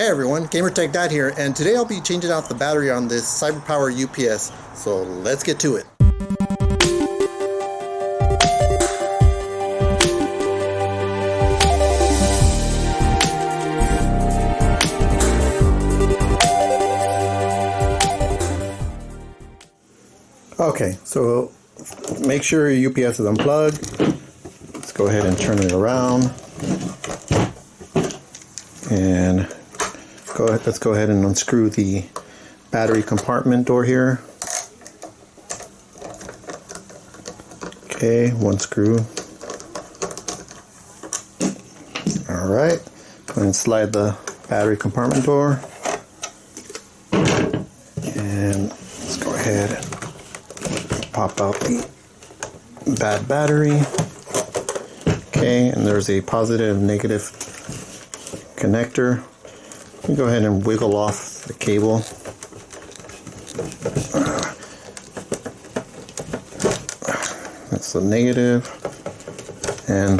Hey everyone, Gamertech Dad here, and today I'll be changing out the battery on this CyberPower UPS, so let's get to it. Okay, so make sure your UPS is unplugged. Let's go ahead and turn it around. And let's go ahead and unscrew the battery compartment door here. Okay, one screw. Alright, go ahead and slide the battery compartment door. And let's go ahead and pop out the bad battery. Okay, and there's a positive and negative connector. You go ahead and wiggle off the cable. That's the negative and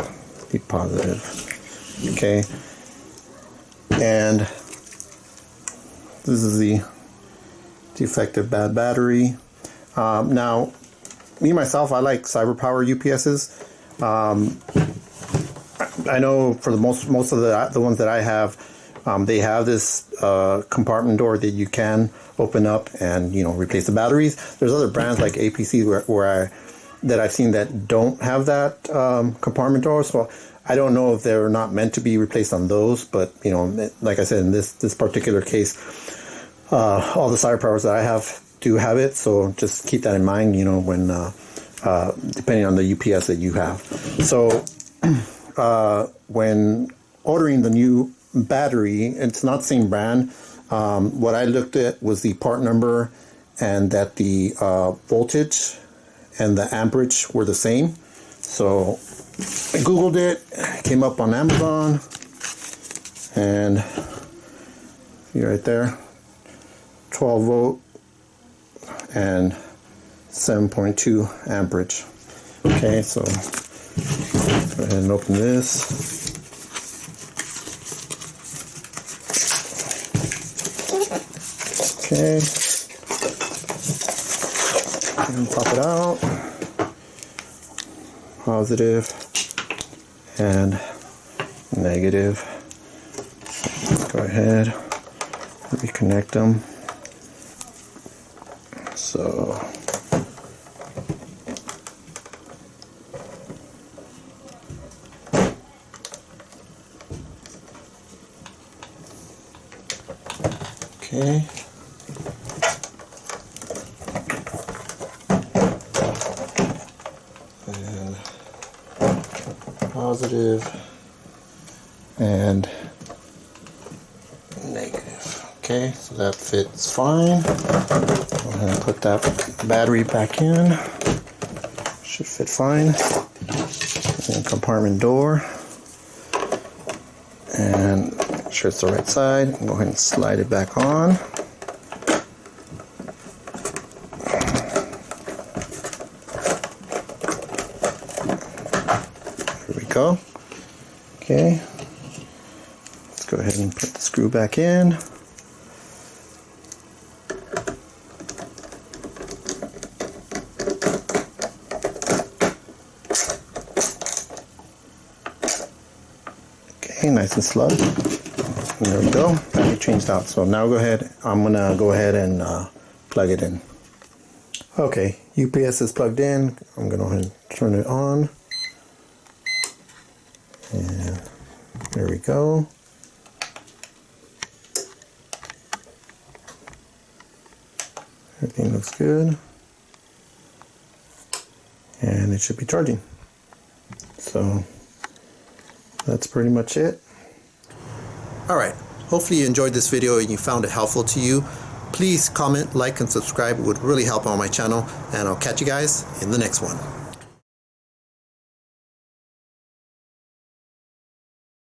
the positive. Okay, and this is the defective bad battery. Now, me myself, I like CyberPower UPSs. I know for the most of the ones that I have, they have this compartment door that you can open up and replace the batteries. There's other brands like APC that I've seen that don't have that compartment door. So I don't know if they're not meant to be replaced on those. But like I said, in this particular case, all the CyberPowers that I have do have it. So just keep that in mind. When depending on the UPS that you have. So when ordering the new battery, it's not the same brand. What I looked at was the part number and that the voltage and the amperage were the same. So I googled it, came up on Amazon, and see right there, 12 volt and 7.2 amperage. Okay, so let's go ahead and open this. Okay, and pop it out. Positive and negative. Let's go ahead, reconnect them. So okay. And positive and negative. Okay, so that fits fine. Go ahead and put that battery back in. Should fit fine. And compartment door. And make sure it's the right side. Go ahead and slide it back on. Here we go. Okay. Let's go ahead and put the screw back in. Okay, nice and snug. There we go. Battery changed out. So now I'm gonna go ahead and plug it in. Okay, UPS is plugged in. I'm gonna go ahead and turn it on. And there we go. Everything looks good. And it should be charging. So that's pretty much it. Alright, hopefully you enjoyed this video and you found it helpful to you. Please comment, like, and subscribe. It would really help on my channel. And I'll catch you guys in the next one.